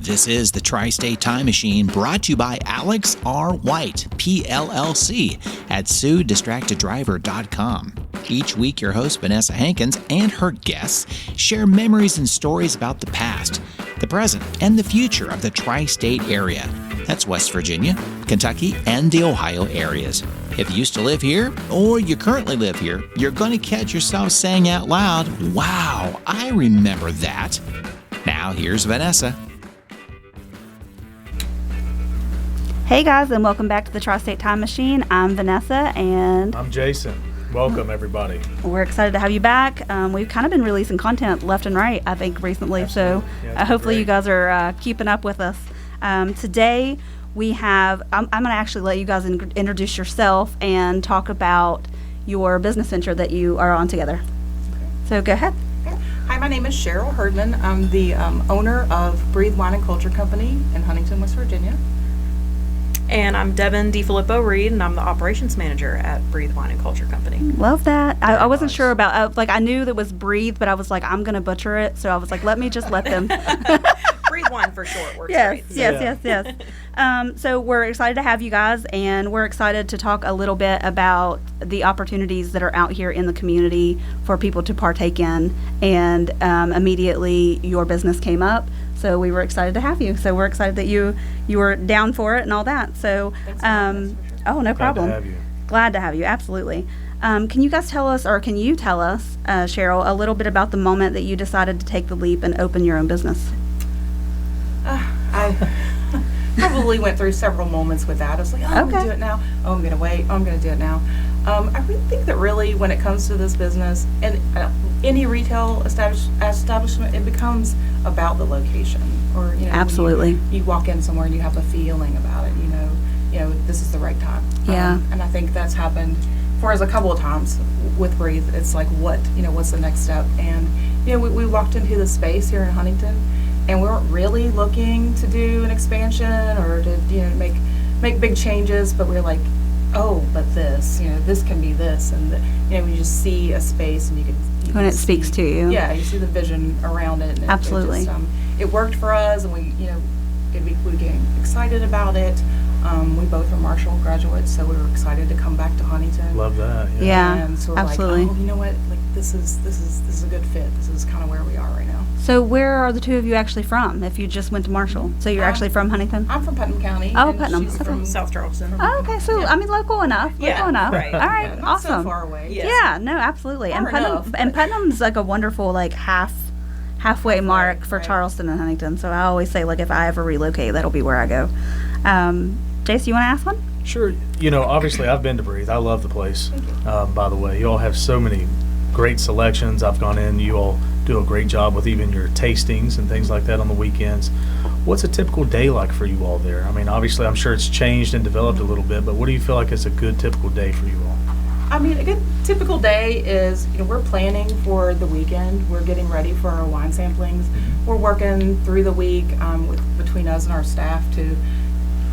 This is the Tri-State Time Machine, brought to you by Alex R. White, PLLC, at SueDistractedDriver.com. Each week, your host, Vanessa Hankins, and her guests share memories and stories about the past, the present, and the future of the Tri-State area. That's West Virginia, Kentucky, and the Ohio areas. If you used to live here, or you currently live here, you're going to catch yourself saying out loud, "Wow, I remember that." Now, here's Vanessa. Hey guys, and welcome back to the Tri-State Time Machine. I'm Vanessa, and I'm Jason. Welcome, everybody. We're excited to have you back. We've kind of been releasing content left and right, I think, recently. Absolutely. So Yeah, hopefully great. you guys are keeping up with us. Today we have, I'm going to actually let you guys introduce yourself and talk about your business venture that you are on together. So go ahead. Hi, my name is Cheryl Herdman. I'm the owner of Breathe Wine and Culture Company in Huntington, West Virginia. And I'm Devin DeFilippo Reed, and I'm the operations manager at Breathe Wine and Culture Company. Love that. I wasn't nice. sure about, I knew that was Breathe, but I was like, I'm going to butcher it. So I was like, let me just let them. Breathe Wine for short works Yes, great. yes. So we're excited to have you guys, and we're excited to talk a little bit about the opportunities that are out here in the community for people to partake in. And immediately your business came up, so we were excited to have you. So we're excited that you were down for it and all that. So, Thanks for having us, for sure. oh, no problem. Glad to have you. Glad to have you, absolutely. Can you guys tell us, or can you tell us, Cheryl, a little bit about the moment that you decided to take the leap and open your own business? I probably went through several moments with that. I was like, I'm going to do it now. Oh, I'm going to wait. Oh, I'm going to do it now. I really think that really when it comes to this business and any retail establishment, it becomes about the location. Or, you know, Absolutely. You walk in somewhere and you have a feeling about it, you know, this is the right time. Yeah. And I think that's happened for us a couple of times with Breathe. It's like, what's the next step? And, we walked into the space here in Huntington, and we weren't really looking to do an expansion or to, make big changes, but we were like, oh, but this, this can be this. And, we just see a space and you can When it speaks to you. Yeah, you see the vision around it. And Absolutely. It worked for us, and we became excited about it. We both are Marshall graduates, so we were excited to come back to Huntington. Love that. Yeah, And so we're absolutely. like, oh, you know what? Like this is a good fit. This is kind of where we are right now. So where are the two of you actually from, if you just went to Marshall? So you're actually from Huntington? I'm from Putnam County. Oh, and Putnam. She's Okay. from South Charleston. Oh, okay. So, Yeah. local enough. Yeah, Local enough. right. All right. Yeah, not Awesome. so far away. Yeah. Yeah, no, absolutely. And Far Putnam, enough, and but- Putnam's like a wonderful halfway mark for right. Charleston and Huntington. So I always say, if I ever relocate, that'll be where I go. Jace, you want to ask one? Sure. Obviously, I've been to Breathe. I love the place. By the way, you all have so many great selections. I've gone in. You all do a great job with even your tastings and things like that on the weekends. What's a typical day like for you all there? I mean, obviously, I'm sure it's changed and developed a little bit, but what do you feel like is a good typical day for you all? I mean, a good typical day is, we're planning for the weekend. We're getting ready for our wine samplings. We're working through the week between us and our staff to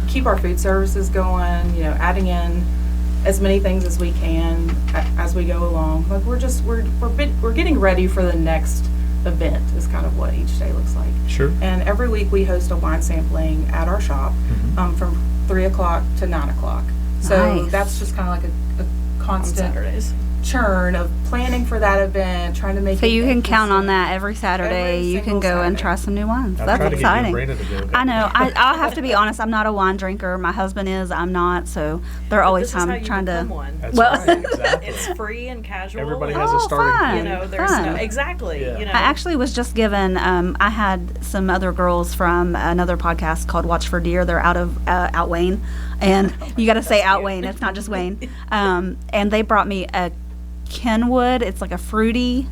keep our food services going, adding in as many things as we can as we go along. Like we're getting ready for the next event is kind of what each day looks like. Sure. And every week we host a wine sampling at our shop from 3 o'clock to 9 o'clock. So Nice. that's just kind of like a On constant Saturdays. churn of planning for that event, trying to make So it you can count on consistent. that every Saturday. Every you can single go and Saturday. try some new wines. I've That's tried to exciting. get you and Brenda to go. I know. I'll have to be honest. I'm not a wine drinker. My husband is. I'm not. So they're always This is how you trying become to. one. That's Well- right. Exactly. It's free and casual. Everybody and, has a starting fun. point. there's Fun. no exactly. Yeah. I actually was just given. I had some other girls from another podcast called Watch for Deer. They're out of Outwayne, and you got to say Outwayne. It's not just Wayne. And they brought me a Kenwood. It's like a fruity,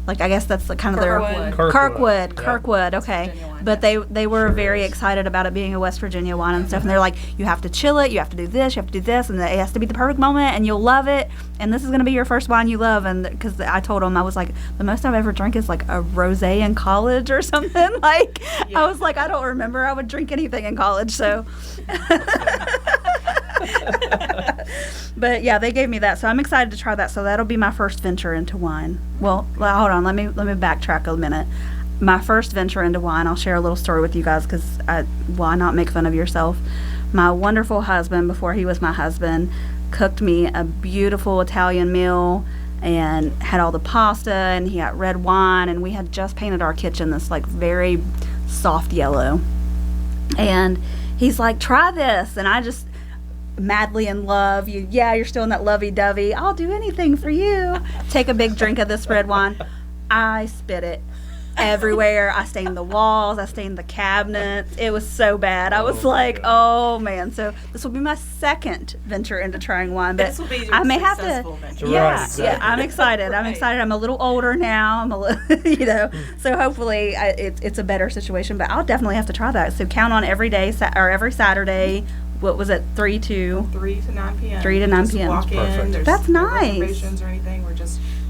I guess that's the kind of their Kirkwood. Kirkwood. Okay, Virginia wine, but yes. they were Sure very is. excited about it being a West Virginia wine and stuff. And they're like, you have to chill it, you have to do this, you have to do this, and it has to be the perfect moment, and you'll love it. And this is going to be your first wine you love. And because I told them, I was like, the most I've ever drank is like a rosé in college or something. I was like, I don't remember I would drink anything in college. So. But yeah, they gave me that, so I'm excited to try that. So that'll be my first venture into wine. Well, hold on, let me backtrack a minute. my first venture into wine, I'll share a little story with you guys because why not make fun of yourself? My wonderful husband, before he was my husband, cooked me a beautiful Italian meal and had all the pasta, and he got red wine, and we had just painted our kitchen this like very soft yellow. And he's like, try this. And I just madly in love. You're still in that lovey-dovey. I'll do anything for you. Take a big drink of this red wine. I spit it everywhere. I stained the walls. I stained the cabinets. It was so bad. I was like, oh man. So this will be my second venture into trying wine, but This will be your I may have successful to. venture. Yeah, Right, exactly. yeah. I'm excited. I'm Right. excited. I'm a little older now. I'm a little, So hopefully it's a better situation. But I'll definitely have to try that. So count on every day or every Saturday. What was it? 3 to 3 to 9 p.m. 3 to 9 Just p.m. Walk in. Perfect. There's That's no nice. reservations or anything.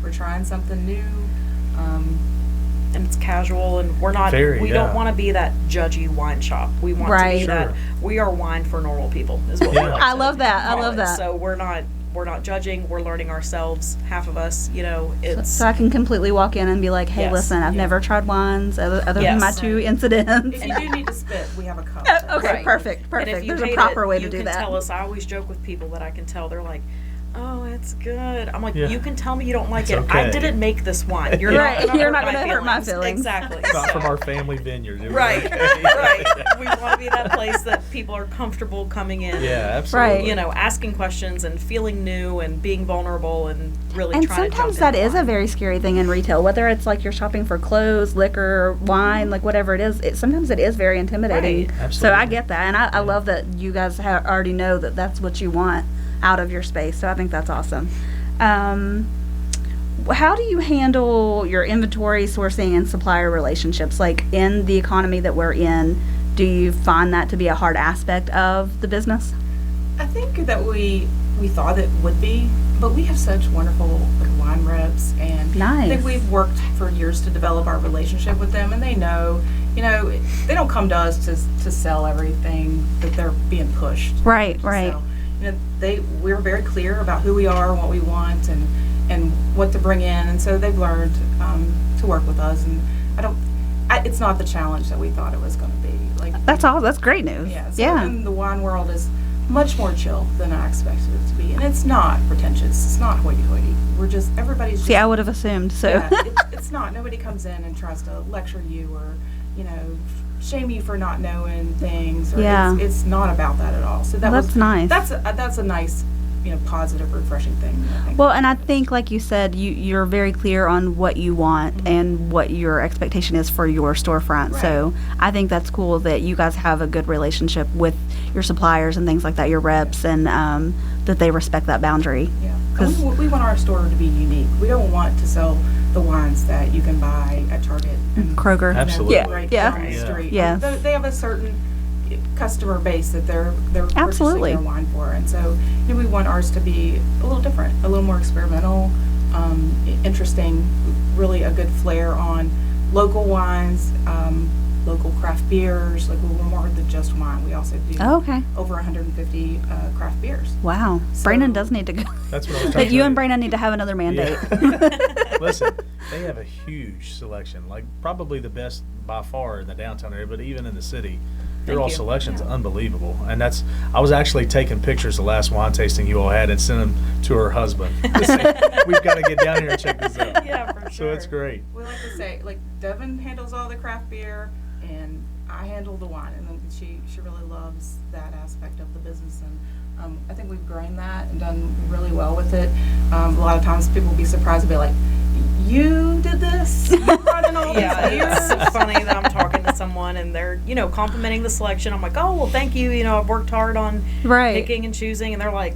We're trying something new. And it's casual, and we Yeah. don't want to be that judgy wine shop. We want to Right. be that, Sure. we are wine for normal people, is what we Yeah. like I to love that. I call love it. that. So we're not judging, we're learning ourselves, half of us, it's. So I can completely walk in and be like, hey, Yes. listen, I've Yeah. never tried wines other than Yes. my 2 incidents. If you do need to spit, we have a cup. Okay, Right. perfect. And if you There's a hate proper it, way to you do can that. tell us. I always joke with people that I can tell. They're like, "Oh, it's good." I'm like, Yeah. "You can tell me you don't like It's it. I okay. didn't make this wine. You're Right. not. You're not gonna hurt my feelings." Exactly. It's not So- from our family vineyard. Right. Right. We want to be that place that people are comfortable coming in. Yeah, absolutely. Right. Asking questions and feeling new and being vulnerable and really And trying to sometimes jump that into is a wine. very scary thing in retail, whether it's like you're shopping for clothes, liquor, wine, like whatever it is. Sometimes it is very intimidating. Right. So I Absolutely. get that, and I love that you guys already know that that's what you want out of your space. So I think that's awesome. How do you handle your inventory sourcing and supplier relationships? Like in the economy that we're in, do you find that to be a hard aspect of the business? I think that we thought it would be, but we have such wonderful wine reps, and I think Nice. we've worked for years to develop our relationship with them, and they know, they don't come to us to sell everything that they're being pushed. Right, to right. sell. We're very clear about who we are and what we want and what to bring in, and so they've learned to work with us, and it's not the challenge that we thought it was going to be. Like That's all. That's great news. yeah, so Yeah. in the wine world is much more chill than I expected it to be, and it's not pretentious. It's not hoity-toity. Everybody's just, See, I would have assumed. So. yeah, it's not. Nobody comes in and tries to lecture you or shame you for not knowing things. Or Yeah. it's not about that at all. So That's nice. That's a nice positive, refreshing thing. I think. Well, and I think, like you said, you're very clear on what you want and what your expectation is for your storefront. So I think that's cool that you guys have a good relationship with your suppliers and things like that, your reps, and that they respect that boundary. Yeah. 'Cause- And we want our store to be unique. We don't want to sell the wines that you can buy at Target and Kroger. Absolutely. Yeah. right Yeah. down the Yeah. street. Yes. They have a certain customer base that they're Absolutely. purchasing their wine for, and so we want ours to be a little different, a little more experimental, interesting, really a good flair on local wines, local craft beers. Like we're more than just wine. We also do Oh, okay. over 150 craft beers. Wow. So- Brandon does need to go. That's what I was trying But to you tell and Brandon need to have another mandate. Yeah. Listen, they have a huge selection, like probably the best by far in the downtown area, but even in the city, their Thank all you. selection's unbelievable. And I was actually taking pictures the last wine tasting you all had and sent them to her husband. To say, we've got to get down here and check this out. Yeah, for So sure. it's great. We like to say, like, Devin handles all the craft beer, and I handle the wine, and then she really loves that aspect of the business, and I think we've grown that and done really well with it. A lot of times people will be surprised and be like, you did this? You brought in all Yeah, these beers? it's funny that I'm talking to someone and they're, complimenting the selection. I'm like, oh, well, thank you. I've worked hard on Right. picking and choosing. And they're like,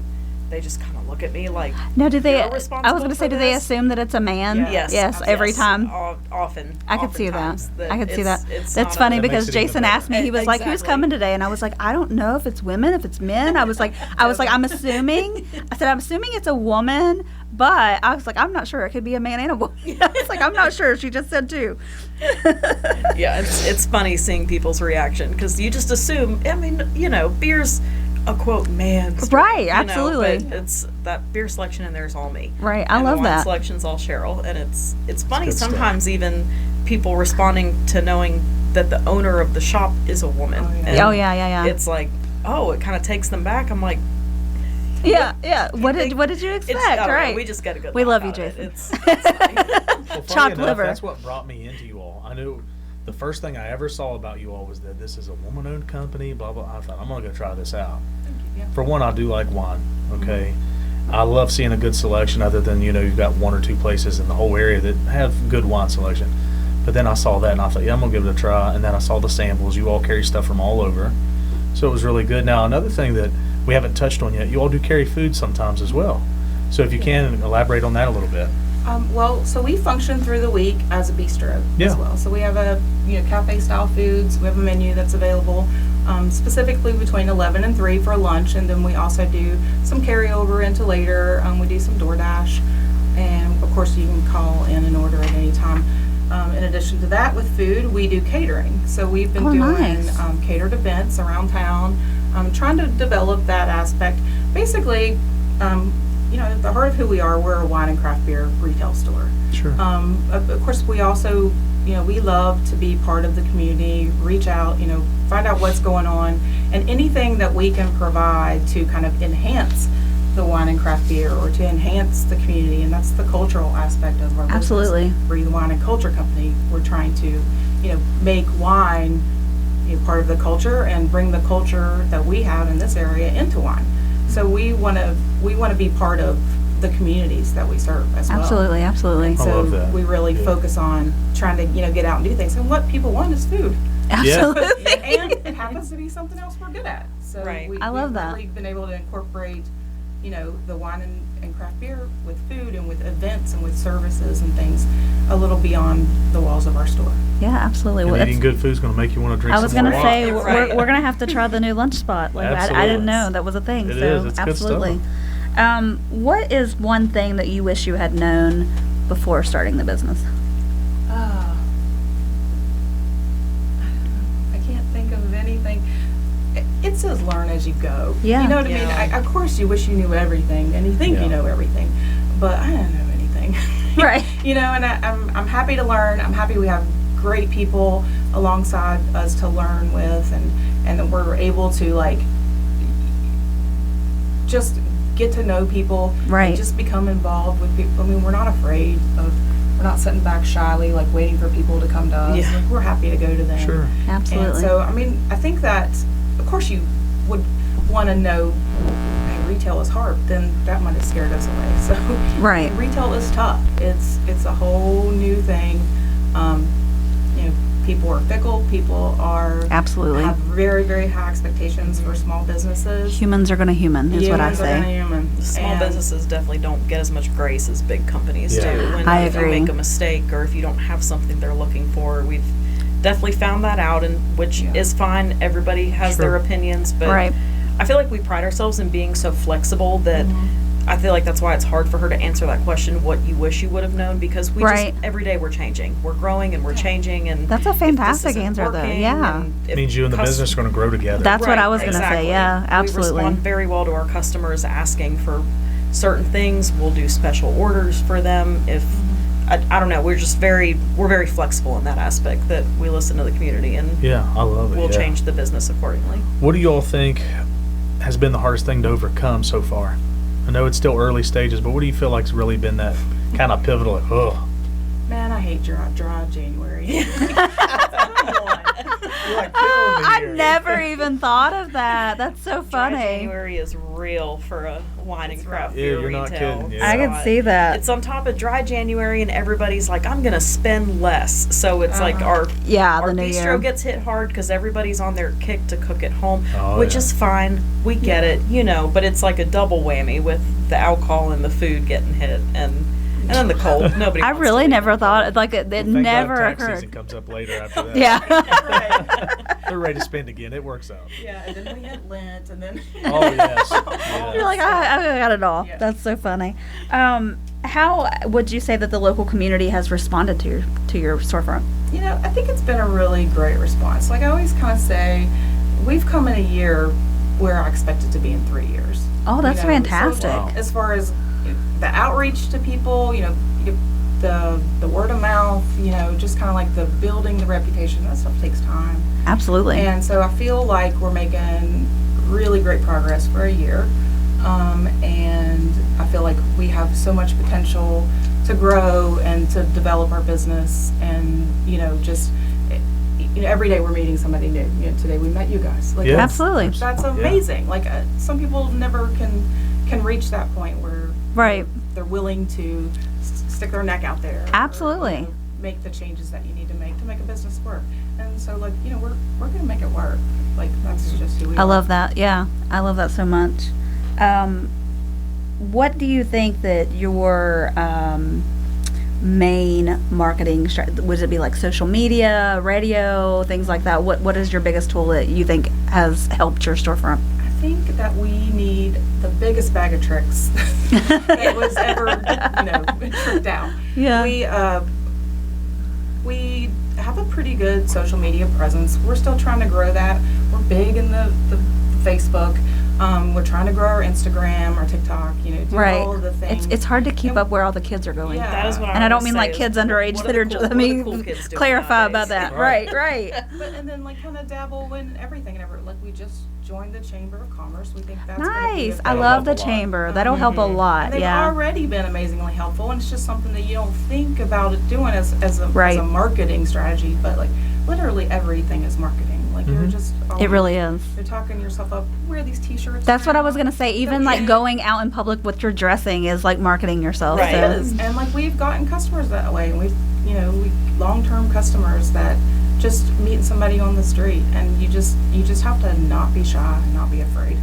they just kind of look at me like, No, do they? You're I was responsible going to for say, do they this? assume that it's a man? Yeah. yes. every yes, time. Often. I could see that. oftentimes I could see that. it's That's not funny a- That because makes it even Jason better. asked me. He was like, "Who's Exactly. coming today?" And I was like, "I don't know if it's women, if it's men." I was like, "I'm assuming." I said, "I'm assuming it's a woman," but I was like, "I'm not sure. It could be a man and a woman." I was like, "I'm not sure." She just said two. Yeah, it's funny seeing people's reaction because you just assume. I mean, beers a quote man's store, Right, you know, absolutely. but it's that beer selection in there is all me. Right, I And love the wine that. selection's all Cheryl, and it's funny good stuff. sometimes even people responding to knowing that the owner of the shop is a woman. Oh, yeah. And Oh, yeah. It's like, oh, it kind of takes them back. I'm like, Yeah. What did you it's expect? I don't know, Right. we just got a good. We laugh love you, out of it. Jason. It's funny. Well, funny Chopped enough, liver. That's what brought me into you all. I knew the first thing I ever saw about you all was that this is a woman-owned company. Blah blah. I thought I'm gonna go try this out. Yeah. For one, I do like wine. Okay, I love seeing a good selection. Other than you've got one or two places in the whole area that have good wine selection. But then I saw that and I thought, yeah, I'm gonna give it a try. And then I saw the samples. You all carry stuff from all over, so it was really good. Now another thing that we haven't touched on yet, you all do carry food sometimes as well. So if you can elaborate on that a little bit. Well, so we function through the week as a bistro Yeah. as well. So we have a cafe style foods. We have a menu that's available specifically between 11 and 3 for lunch, and then we also do some carryover into later. We do some DoorDash, and of course you can call in and order at any time. In addition to that, with food, we do catering. So we've been doing nice. catered events around town, trying to develop that aspect. Basically, at the heart of who we are, we're a wine and craft beer retail store. Sure. Of course, we also, we love to be part of the community, reach out, find out what's going on, and anything that we can provide to kind of enhance the wine and craft beer or to enhance the community, and that's the cultural aspect of our business. Absolutely. Breathe Wine and Culture Company. We're trying to, make wine part of the culture and bring the culture that we have in this area into wine. So we want to be part of the communities that we serve as well. Absolutely. I So love that. we really Yeah. focus on trying to get out and do things. And what people want is food. Absolutely. And it happens to be something else we're good at. So Right. I love that. We've been able to incorporate, the wine and craft beer with food and with events and with services and things a little beyond the walls of our store. Yeah, absolutely. And Well, eating it's- good food is going to make you want to drink I was some more gonna say wine. Right. we're gonna have to try the new lunch spot. Like I Absolutely. didn't know that was a thing. It so is. It's good absolutely. What is one thing that you wish you had known before starting the business? I can't think of anything. It says learn as you go. Yeah. You know what I mean? Yeah. Of course, you wish you knew everything, and you think Yeah. you know everything, but I don't know anything. Right. And I'm happy to learn. I'm happy we have great people alongside us to learn with, and that we're able to just get to know people. Right. And just become involved with people. I mean, we're not afraid of. We're not sitting back shyly, waiting for people to come to us. Yeah. We're happy to go to them. Sure. Absolutely. And so, I think that, of course, you would want to know, hey, retail is hard. Then that might have scared us away. So, Right. retail is tough. It's a whole new thing. People are fickle. People Absolutely. have very, very high expectations for small businesses. Humans are gonna human, is what I Humans are gonna say. human. Small And- businesses definitely don't get as much grace as big companies Yeah. do. When I if agree. you make a mistake or if you don't have something they're looking for, we've definitely found that out, and which Yeah. is fine. Everybody has their Sure. opinions, but Right. I feel like we pride ourselves in being so flexible that I feel like that's why it's hard for her to answer that question, what you wish you would have known, because we Right. just, every day we're changing. We're growing and we're changing, and That's a if this fantastic isn't answer, though. working, Yeah. and It if means you and the cus- business are going to grow together. That's what Right, I was gonna exactly. say. Yeah, We absolutely. respond very well to our customers asking for certain things. We'll do special orders for them. If I don't know, we're very flexible in that aspect, that we listen to the community and Yeah, I love it. we'll yeah. change the business accordingly. What do you all think has been the hardest thing to overcome so far? I know it's still early stages, but what do you feel like's really been that kind of pivotal? Man, I hate dry January. I never even thought of that. That's so Dry funny. January is real for a wine and craft Yeah, beer you're not retail. kidding, yeah. I can see that. It's on top of dry January, and everybody's like, I'm gonna spend less. So it's like our Yeah, our the new bistro year. gets hit hard because everybody's on their kick to cook at home, Oh, which yeah. is fine. We get it, but it's like a double whammy with the alcohol and the food getting hit, and then the cold. Nobody. I wants to really leave never it. thought like it Thank never God tax occurred. season comes up later after that. Yeah. They're ready to spend again. It works out. Yeah, and then we hit Lent, and then. Oh, yes. Yeah. You're like, I got it all. Yeah. That's so funny. How would you say that the local community has responded to your storefront? I think it's been a really great response. Like I always kind of say, we've come in a year where I expect it to be in 3 years. Oh, that's So fantastic. Wow. as far as the outreach to people, the word of mouth, just kind of like the building the reputation, that stuff takes time. Absolutely. And so I feel like we're making really great progress for a year. And I feel like we have so much potential to grow and to develop our business. And, just, every day we're meeting somebody new. Today we met you guys. Like, Yeah. Absolutely. That's amazing. Like, some people never can reach that point where Right. they're willing to stick their neck out there. Absolutely. Or, make the changes that you need to make a business work. And so, like, we're going to make it work. Like, that's just who we are. I love that. Yeah, I love that so much. What do you think that your main marketing would it be, like social media, radio, things like that? What is your biggest tool that you think has helped your storefront? I think that we need the biggest bag of tricks that was ever, tricked out. Yeah. We have a pretty good social media presence. We're still trying to grow that. We're big in the Facebook. We're trying to grow our Instagram, our TikTok, do Right. all of the things. It's hard to keep And- up where all the kids are going. Yeah. That is what I And I don't always mean say like is, kids underage what that the are. cool- Let what me the cool kids doing clarify nowadays? about that. Right. Right. But and then like kind of dabble in everything and like we just joined the Chamber of Commerce. We think that's gonna be Nice. a I That'll love help the a lot. chamber. That'll help a lot. And they've Yeah. already been amazingly helpful, and it's just something that you don't think about it doing as Right. a marketing strategy. But like literally everything is marketing. Like you're just It really is. You're talking yourself up. Wear these T-shirts. That's what I was now. gonna say. Even like going out in public with your dressing is like marketing yourself. Right. So. It is, and like we've gotten customers that way, and we long-term customers that just meeting somebody on the street, and you just have to not be shy and not be afraid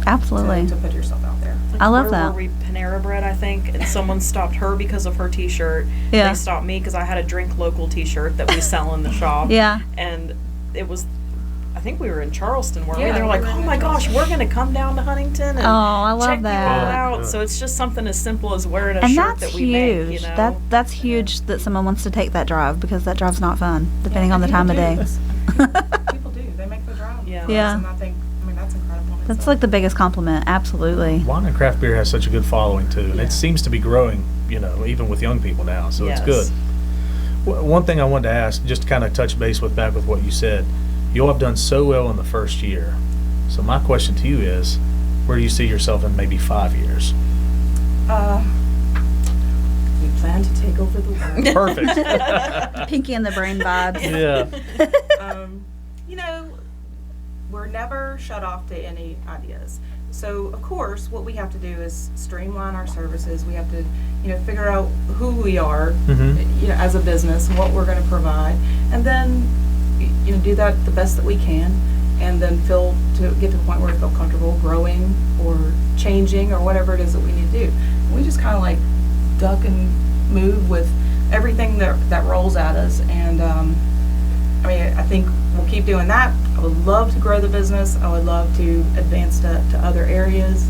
Absolutely. to put yourself out there. I love Where that. were we? Panera Bread, I think, and someone stopped her because of her T-shirt. Yeah. They stopped me because I had a drink local T-shirt that we sell in the shop. Yeah. And it was, I think we were in Charleston, weren't we? Yeah, They were like, we were "Oh in my gosh, Charleston." we're gonna come down to Huntington and Oh, I love check you all that. out." Good. So it's just something as simple as wearing a And shirt that's that we huge. make. You know, That's huge that someone wants to take that drive because that drive's not fun, depending Yeah, on the people time of day. do. People do. They make the drive. Yeah. Yeah. And I mean, that's incredible. in That's itself. like the biggest compliment. Absolutely. Wine and craft beer has such a good following too, and Yeah. it seems to be growing, even with young people now. So Yes. it's good. One thing I wanted to ask, just to kind of touch base back with what you said, you all have done so well in the first year. So my question to you is, where do you see yourself in maybe 5 years? We plan to take over the world. Perfect. Pinky and the brain vibes. Yeah. We're never shut off to any ideas. So, of course, what we have to do is streamline our services. We have to, figure out who we are, Mhm. as a business, what we're going to provide, and then, do that the best that we can, and then get to the point where we feel comfortable growing or changing or whatever it is that we need to do. And we just kind of like duck and move with everything that rolls at us, and I think we'll keep doing that. I would love to grow the business. I would love to advance to other areas.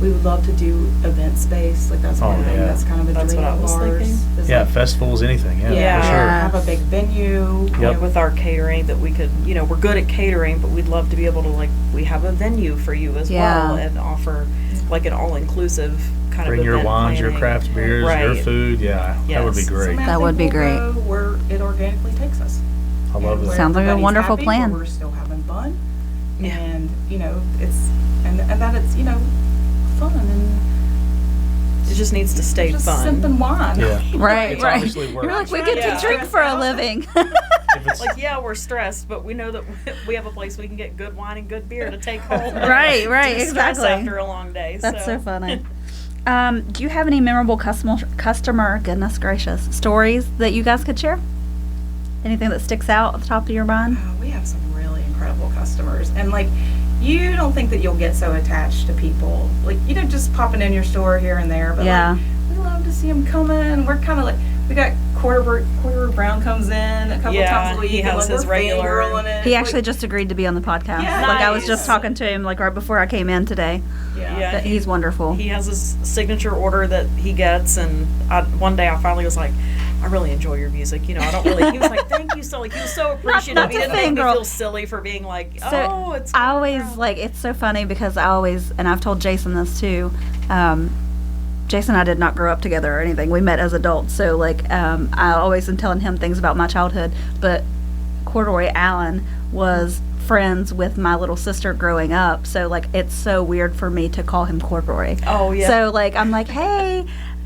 We would love to do event space. Like that's Oh, one thing yeah. that's kind of a That's dream what I of was ours. thinking. is Yeah, like, festivals, anything. Yeah, Yeah. for sure. have a big venue. Yep. with our catering that we could, we're good at catering, but we'd love to be able to we have a venue for you as Yeah. well and offer like an all-inclusive kind Bring of your event wines, your planning. craft beers, your Right. food. Yeah, that would be Yes. great. I mean, I That think would be we'll great. go where it organically takes us. I love And that. where Sounds like a everybody's wonderful happy, plan. where we're still having fun, Yeah. and it's and that it's fun and It just needs to stay just fun. sipping wine. Yeah. Right, It's right. obviously work. You're like, we That's get right, to yeah. drink for a living. If it's, Like, yeah, we're stressed, but we know that we have a place we can get good wine and good beer to take home. Right, right, De-stress exactly. After a long day. That's so funny. Do you have any memorable customer, goodness gracious, stories that you guys could share? Anything that sticks out at the top of your mind? We have some really incredible customers, and you don't think that you'll get so attached to people, just popping in your store here and there, but Yeah. we love to see them come in. We're kind of we got Quarter Brown comes in a couple Yeah, times a week. he and, has we're his regular- fangirling it. He actually just agreed to be on the podcast. Yeah. Like I was just Nice. talking to him right before I came in today. Yeah, But he's wonderful. He has his signature order that he gets, and one day I finally was like, I really enjoy your music. You know, I don't really. He was like, thank you so. Like, he was so appreciative. not He to didn't make me fangirl. feel silly for being like, So oh, it's. I always like, it's so funny because I always, and I've told Jason this too. Jason and I did not grow up together or anything. We met as adults. So like, I always am telling him things about my childhood. But Corduroy Allen was friends with my little sister growing up. So like, it's so weird for me to call him Corduroy. Oh yeah. So like, I'm like, hey,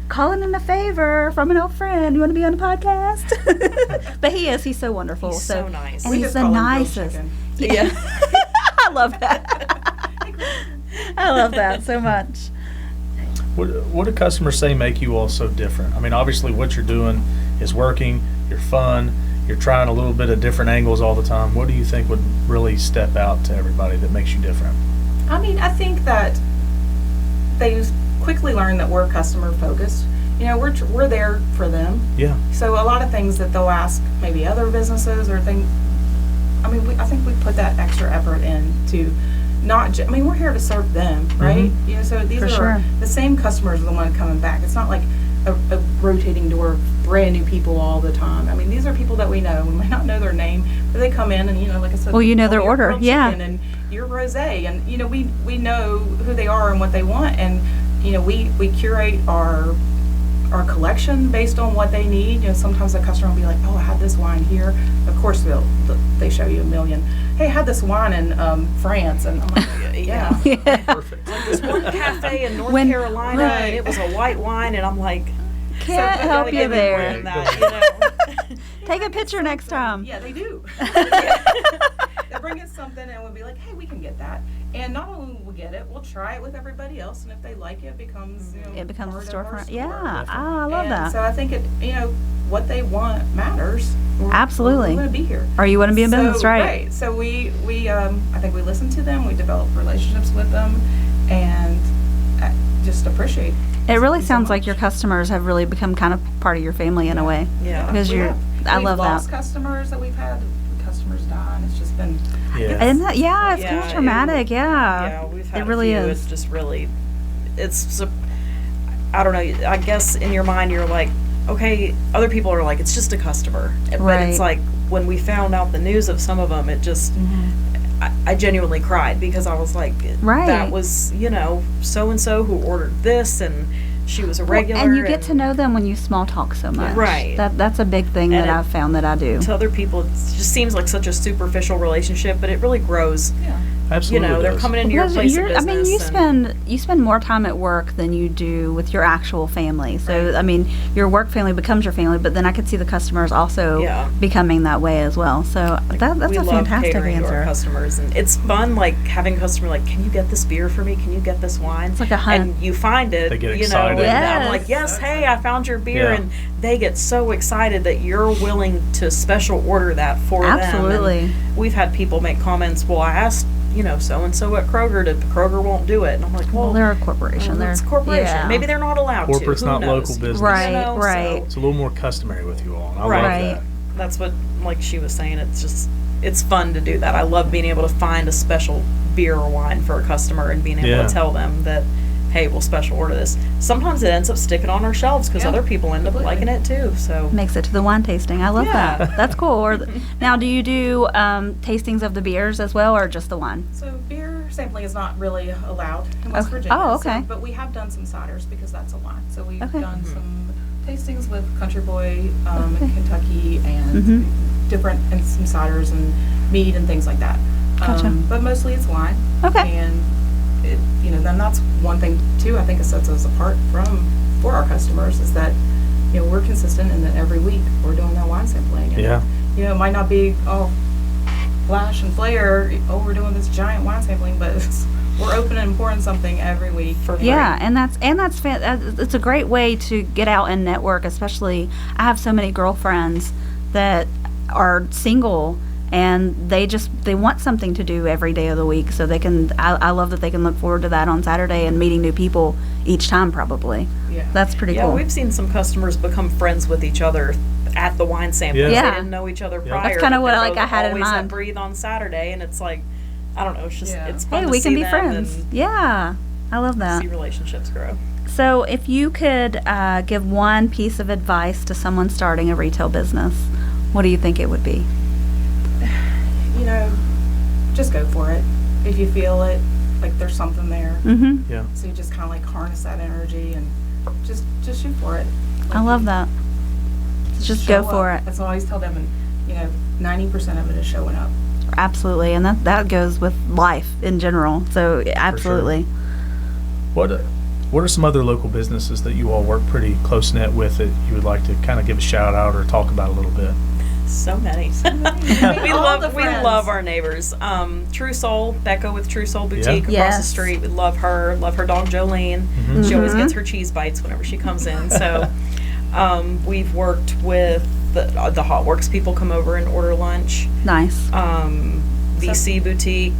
calling in a favor from an old friend. You want to be on the podcast? But he's so wonderful. He's so nice. And We he's just the call him Grilled nicest. Chicken. Yeah. I love that. I love that so much. What do customers say make you all so different? I mean, obviously what you're doing is working, you're fun, you're trying a little bit of different angles all the time. What do you think would really step out to everybody that makes you different? I mean, I think that they quickly learn that we're customer focused. You know, we're there for them. Yeah. So a lot of things that they'll ask maybe other businesses or things, I mean, I think we put that extra effort in to not, I mean, we're here to serve them, right? You know, so these For are sure. the same customers are the one coming back. It's not like a rotating door of brand new people all the time. I mean, these are people that we know. We might not know their name, but they come in and, you know, like I said, Well, you know their "Oh, you're order, grilled yeah. chicken and you're rosé, and you know, we know who they are and what they want, and you know, we curate our collection based on what they need. You know, sometimes a customer will be like, "Oh, I had this wine here." Of course, they show you a million. Hey, I had this wine in France, and I'm like, "Yeah, Perfect. There's one cafe in North When- Carolina, right. and it was a white wine, and I'm like, Can't So help they you give me there. and that, you know. Take a picture next time. Yeah, they do. They bring us something, and we'll be like, "Hey, we can get that." And not only will we get it, we'll try it with everybody else, and if they like it, it becomes It becomes a part of our storefront. store. Yeah, I love And that. So I think what they want matters. Absolutely. We want to be here. Or you want to be in business, So, right? So we I think we listen to them. We develop relationships with them, and just appreciate. It really so sounds like much. your customers have really become kind of part of your family in a way. Yeah. Because We you're, have. I We've love lost that. customers that we've had. Customers die, and it's just been. Yeah. Isn't that, yeah, it's kind Yeah, of traumatic, yeah. Yeah, we've had It really a few. is. It's just really, I don't know. I guess in your mind you're like, okay, other people are like, it's just a customer. But Right. it's like when we found out the news of some of them, it just, I genuinely cried because I was like, Right. that was, you know, so and so who ordered this, and she was a Well, regular. and you get to know them when you small talk so much. Right. That's a big thing that And I've found that I do. to other people, it just seems like such a superficial relationship, but it really grows. Yeah. Absolutely. You know, they're does. coming into your Because place of I business. mean, and- you spend more time at work than you do with your actual family. So Right. I mean, your work family becomes your family, but then I could see the customers also Yeah. becoming that way as well. So that's we a love fantastic catering to our answer. customers, and it's fun like having a customer like, can you get this beer for me, can you get this wine, It's like a hunt. and you find it, They get you know, excited. and I'm Yes. like, yes, hey, I found your beer, Yeah. and they get so excited that you're willing to special order that for them. Absolutely. And we've had people make comments, well, I asked, you know, so and so at Kroger, but Kroger won't do it, and I'm like, Well, well, they're a corporation. They're it's a corporation. yeah. Maybe they're not allowed Corporate's to. Who not knows? local business. Right, You know, right. It's a little more customary with you all. And I Right. love Right. that. That's what, like she was saying, it's fun to do that. I love being able to find a special beer or wine for a customer and being able Yeah. to tell them that, hey, we'll special order this. Sometimes it ends up sticking on our shelves because Yeah, other people end up completely. liking it too. So Makes it to the wine tasting. I love Yeah. that. That's cool. Now, do you do tastings of the beers as well, or just the wine? So beer sampling is not really allowed in West Okay. Virginia. Oh, so- okay. but we have done some ciders because that's a wine. So we've Okay. done Mhm. some tastings with Country Boy Okay. in Kentucky and Mhm. different, and some ciders and mead and things like that. Gotcha. But mostly it's wine. Okay. And it, then that's one thing too. I think it sets us apart for our customers is that we're consistent and that every week we're doing that wine sampling. And, Yeah. it might not be flash and flare. Oh, we're doing this giant wine sampling, but we're opening and pouring something every week. For free. Yeah, and that's it's a great way to get out and network. Especially, I have so many girlfriends that are single and they want something to do every day of the week. So they can. I love that they can look forward to that on Saturday and meeting new people each time. Probably Yeah. that's pretty yeah, cool. we've seen some customers become friends with each other at the wine sampling. Yeah. They Yeah. didn't know each other Yeah. prior. That's kinda but what, they're like, both I had in always mind. at Breathe on Saturday, and it's like, I don't know, it's just Yeah. it's fun Hey, to we can see be them friends. and Yeah, I love that. see relationships grow. So, if you could give one piece of advice to someone starting a retail business, what do you think it would be? You know, just go for it. If you feel it, like there's something there. Mm-hmm. Yeah. So you just kind of like harness that energy and just shoot for it. I love that. Just go Show for up. it. That's what I always tell them. And, you know, 90% of it is showing up. Absolutely, and that goes with life in general. So, absolutely. What are some other local businesses that you all work pretty close knit with that you would like to kind of give a shout out or talk about a little bit? So many. we All the love friends. our neighbors. True Soul, Becca with True Soul Boutique across Yes. the street. We love her. Love her dog Jolene. She always gets her cheese bites whenever she comes in. So we've worked with the Hot Works people come over and order lunch. Nice. VC Boutique,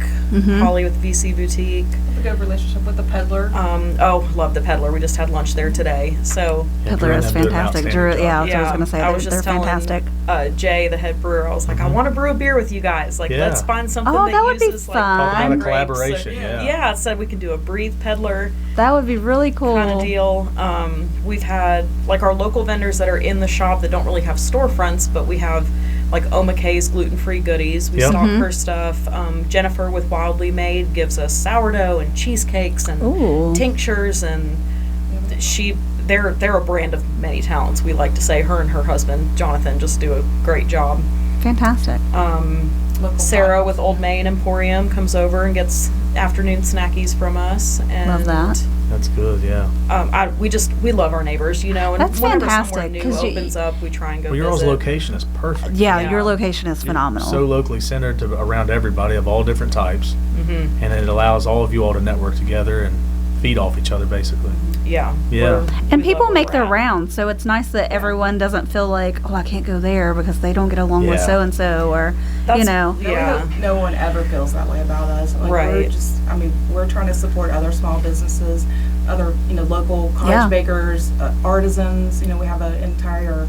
Holly with VC Boutique. Have a good relationship with the peddler. Love the Peddler. We just had lunch there today. So Yeah, Peddler Drew and is them do an fantastic. outstanding Drew, job. yeah, that's what I was going to say. I was They're just telling fantastic. Jay, the head brewer, I was like, I want to brew a beer with you guys. Like, Yeah. let's find something Oh, that, that would be uses like fun. Talk about a grapes. collaboration, yeah. Yeah, it said we can do a Breathe Peddler That would be really cool. kind of deal. We've had like our local vendors that are in the shop that don't really have storefronts, but we have like Oma K's gluten-free goodies. We Yep. stock her stuff. Jennifer with Wildly Made gives us sourdough and cheesecakes and Ooh. tinctures, and they're a brand of many talents. We like to say her and her husband Jonathan just do a great job. Fantastic. Local Sarah pot. with Old Main Emporium comes over and gets afternoon snackies from us. And Love that. That's good, yeah. We love our neighbors, you know, and That's whenever fantastic, somewhere new 'cause you- opens up, we try and go Well, your all's visit. location is perfect. Yeah, Yeah. your location is phenomenal. So locally centered to around everybody of all different types, Mm-hmm. and it allows all of you all to network together and feed off each other, basically. Yeah. Yeah. And we people love make where their we're at. rounds, so it's nice that everyone doesn't feel like, oh, I can't go there because they don't get along with Yeah. so and so, or you That's- know. Yeah. No one ever feels that way about us. Like, We're Right. just, we're trying to support other small businesses, other, local cottage Yeah. bakers, artisans. We have an entire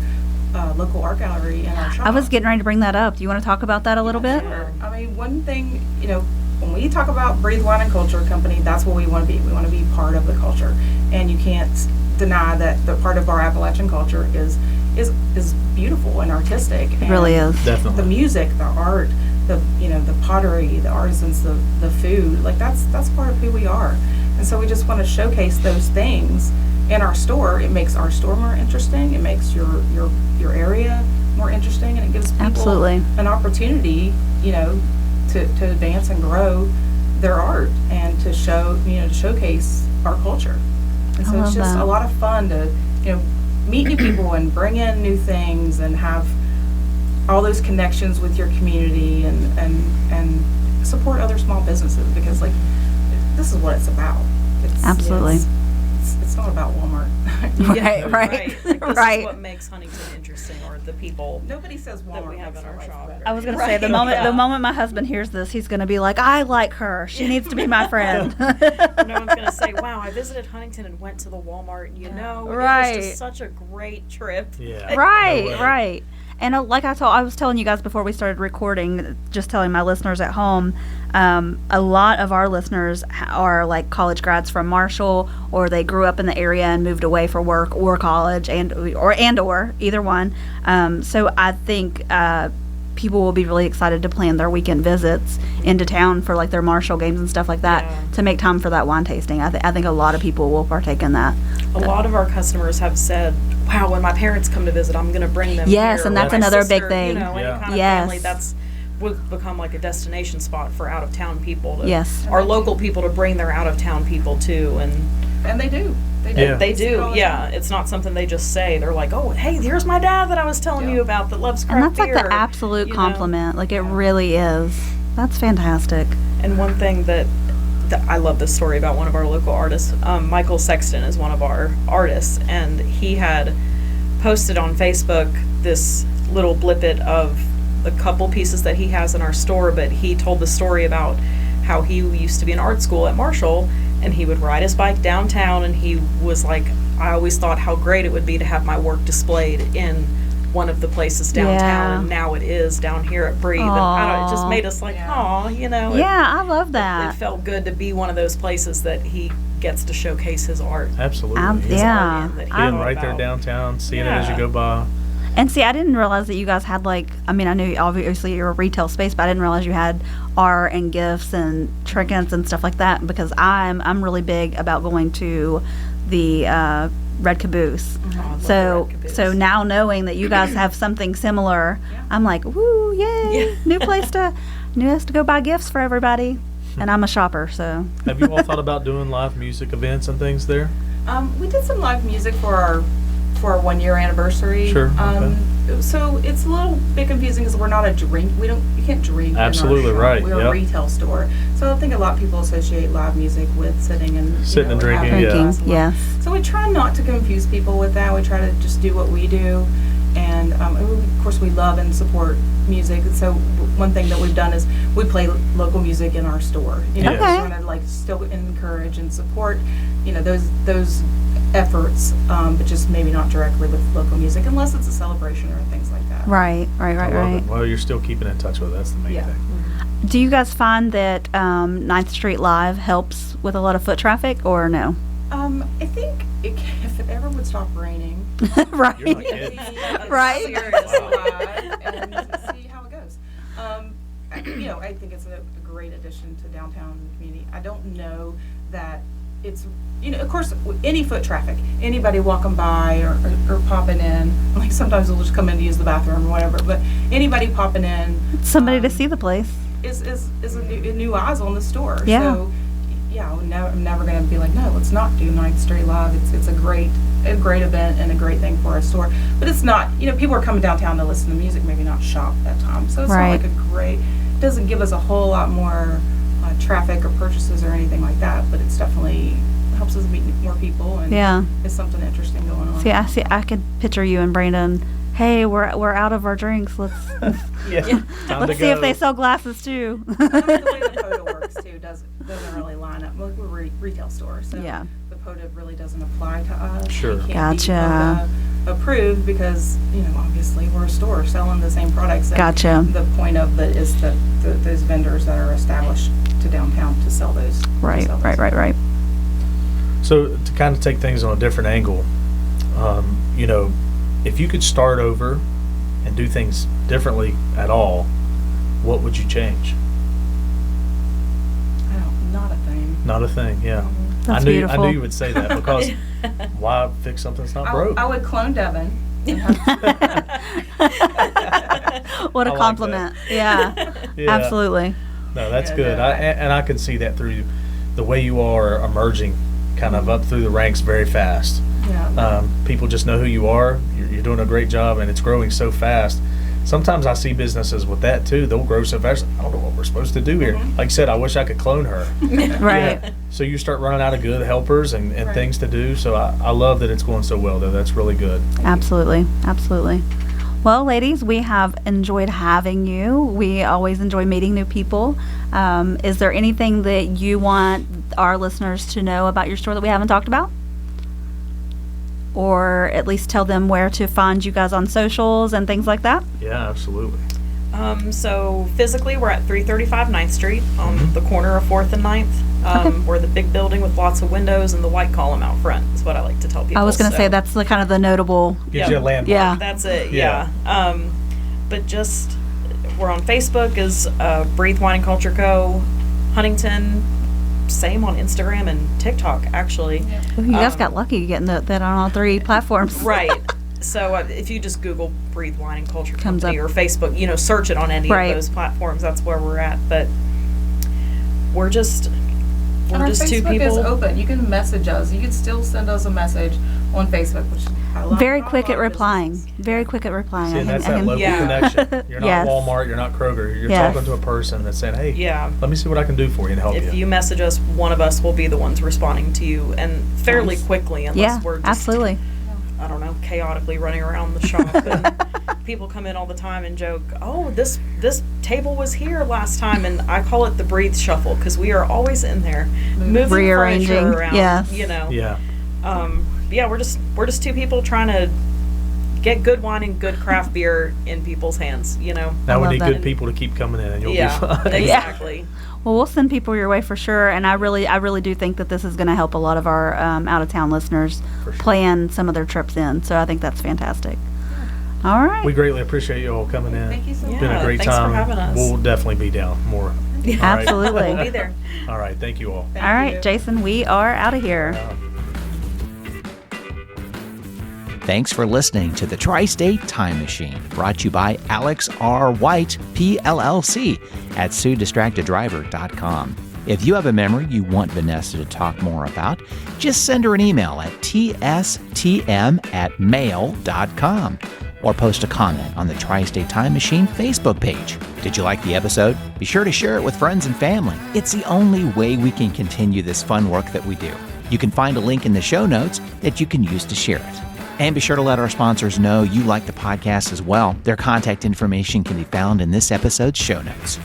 local art gallery in our shop. I was getting ready to bring that up. Do you want to talk about that a little bit? Sure. One thing, when we talk about Breathe Wine and Culture Company, that's what we want to be. We want to be part of the culture. And you can't deny that the part of our Appalachian culture is beautiful and artistic. It really is. Definitely. The music, the art, the pottery, the artisans, the food, like that's part of who we are. And so we just want to showcase those things in our store. It makes our store more interesting. It makes your area more interesting, and it gives people Absolutely. an opportunity, to advance and grow their art and to showcase our culture. And I so it's love just that. a lot of fun to, meet new people and bring in new things and have all those connections with your community and support other small businesses, because this is what it's about. Absolutely. It's not about Walmart. Right, right, Like, this right. is what makes Huntington interesting, or the people Nobody sa's Walmart that we have makes in our life shop. better. I was going to say Right, the moment yeah. the moment my husband hears this, he's going to be like, I like her. She needs to be my friend. No one's gonna say, "Wow, I visited Huntington and went to the Walmart." And, it Right. was just such a great trip. Yeah. Right, No way. right. And like I was telling you guys before we started recording, just telling my listeners at home, a lot of our listeners are like college grads from Marshall, or they grew up in the area and moved away for work or college, or either one. So I think people will be really excited to plan their weekend visits into town for like their Marshall games and stuff like that, Yeah. to make time for that wine tasting. I think a lot of people will partake in that. A lot of our customers have said, "Wow, when my parents come to visit, I'm going to bring them." Yes, here," and or that's my another sister, big thing. Any Yeah. kind of Yes. family, that's would become like a destination spot for out of town people. Yes. Our local people to bring their out of town people too, And they do. They do. Yeah. they We see it all do. the Yeah, time. it's not something they just say. They're like, "Oh, hey, here's my dad that I was telling Yeah. you about that loves And craft that's like beer." the absolute you know? compliment. Like it really is. That's fantastic. And one thing that I love this story about one of our local artists. Michael Sexton is one of our artists, and he had posted on Facebook this little blippet of the couple pieces that he has in our store, but he told the story about how he used to be in art school at Marshall, and he would ride his bike downtown, and he was like, I always thought how great it would be to have my work displayed in one of the places downtown, Yeah. and now it is down here at Breathe. And I don't know, it just Aw. made us like, Yeah. aw, Yeah, I love it that. felt good to be one of those places that he gets to showcase his art. Absolutely. His yeah. art that he Being wrote right there about. downtown, seeing it as you Yeah. go by. And see, I didn't realize that you guys had like, I mean, I knew obviously you're a retail space, but I didn't realize you had art and gifts and trinkets and stuff like that, because I'm really big about going to the Red Caboose. Oh, I love the So Red Caboose. so now knowing that you guys have something similar, I'm like, woo, yay, Yeah. new place to go buy gifts for everybody. And I'm a shopper, so Have you all thought about doing live music events and things there? We did some live music for our 1 year anniversary. Sure, So it's a little bit confusing because we're not a drink. You can't drink. Absolutely in our shop. right, We're yep. a retail store. So I think a lot of people associate live music with sitting and Sitting and drinking, having a yeah. glass of wine. yes. So we try not to confuse people with that. We try to just do what we do. And of course, we love and support music. And so one thing that we've done is we play local music in our store. You know, Yes. Okay. just want to still encourage and support, those efforts, but just maybe not directly with local music unless it's a celebration or things like that. Right. I love Right. it. Well, you're still keeping in touch with it. That's the main Yeah. thing. Do you guys find that 9th Street Live helps with a lot of foot traffic, or no? I think if it ever would stop raining, Right. You're not kidding. Right. Serious Wow. live and see how it goes. I think it's a great addition to downtown community. I don't know that it's, of course, any foot traffic, anybody walking by or popping in, like sometimes they'll just come in to use the bathroom or whatever, but anybody popping in. Somebody to see the place. Is a new eyes on the store. Yeah. So, yeah, I'm never going to be like, no, let's not do 9th Street Live. It's a great event and a great thing for our store. But it's not, people are coming downtown to listen to music, maybe not shop that time. So it's Right. not like it doesn't give us a whole lot more traffic or purchases or anything like that, but it's definitely helps us meet more people and Yeah. it's something interesting going on. See, I could picture you and Brandon. Hey, we're out of our drinks. Let's Yeah. Time to let's see if go. they sell glasses too. I mean, the way the POTA works too doesn't really line up. We're a retail store, so Yeah. the POTA really doesn't apply to us. Sure. We can't Gotcha. be POTA approved because obviously we're a store selling the same products. And Gotcha. The point of it is that those vendors that are established to downtown to sell those. to Right. sell those. Right. So to kind of take things on a different angle, if you could start over and do things differently at all, what would you change? Not a thing. Not a thing. Yeah. That's I knew beautiful. you would say that because why fix something that's not broke? I would clone Devin. What I a like compliment. Yeah. Yeah. Absolutely. No, that's Yeah, good. no, And I can see that through the way you are emerging, kind of up through the ranks very fast. Yeah. People just know who you are. You're doing a great job, and it's growing so fast. Sometimes I see businesses with that too. They'll grow so fast. I don't know what we're supposed to do here. Mhm. Like I said, I wish I could clone her. Right. Yeah. So you start running out of good helpers and Right. things to do. So I love that it's going so well, though. That's really good. Absolutely. Well, ladies, we have enjoyed having you. We always enjoy meeting new people. Is there anything that you want our listeners to know about your store that we haven't talked about? Or at least tell them where to find you guys on socials and things like that? Yeah, absolutely. So physically, we're at 335 9th Street on Mhm. the corner of 4th and 9th. Okay. We're the big building with lots of windows and the white column out front is what I like to tell people. I was going to So say that's the kind of the notable. Gives you a landmark. Yeah. That's it, Yeah. yeah. But just, we're on Facebook as Breathe Wine and Culture Co. Huntington, same on Instagram and TikTok, actually. Ooh, you guys Um, got lucky getting that on all three platforms. Right. So if you just Google Breathe Wine and Culture Comes Company up. or Facebook, search it on any Right. of those platforms. That's where we're at. But we're just And our two Facebook people. is open. You can message us. You can still send us a message on Facebook, which I love. Very not a quick lot at of replying. businesses. Very quick at replying. See, and that's I that can- local Yeah. connection. You're not Yes. Walmart. You're not Kroger. You're Yes. talking to a person that's saying, hey, Yeah. let me see what I can do for you and help If you. you message us, one of us will be the ones responding to you, and fairly Nice. quickly, unless Yeah, we're just, absolutely. I don't know, chaotically running around the shop. And people come in all the time and joke, "Oh, this table was here last time," and I call it the breathe shuffle because we are always in there moving Rearranging, furniture around. yes. Yeah. Yeah, we're just two people trying to get good wine and good craft beer in people's hands. Now I we love need that. good people to keep coming in, and you'll Yeah, be fine. exactly. Well, we'll send people your way for sure, and I really do think that this is going to help a lot of our out of town listeners For sure. plan some of their trips in. So I think that's fantastic. All right. We greatly appreciate you all coming in. Thank you so It's much. been a great thanks for time. having us. We'll definitely be down more. Yeah. All right. Absolutely. We'll be there. All right. Thank you all. Thank All right, you. Jason, we are out of here. Thanks for listening to the Tri-State Time Machine, brought to you by Alex R. White, PLLC, at SueDistractedDriver.com. If you have a memory you want Vanessa to talk more about, just send her an email at tstm@mail.com or post a comment on the Tri-State Time Machine Facebook page. Did you like the episode? Be sure to share it with friends and family. It's the only way we can continue this fun work that we do. You can find a link in the show notes that you can use to share it. And be sure to let our sponsors know you like the podcast as well. Their contact information can be found in this episode's show notes.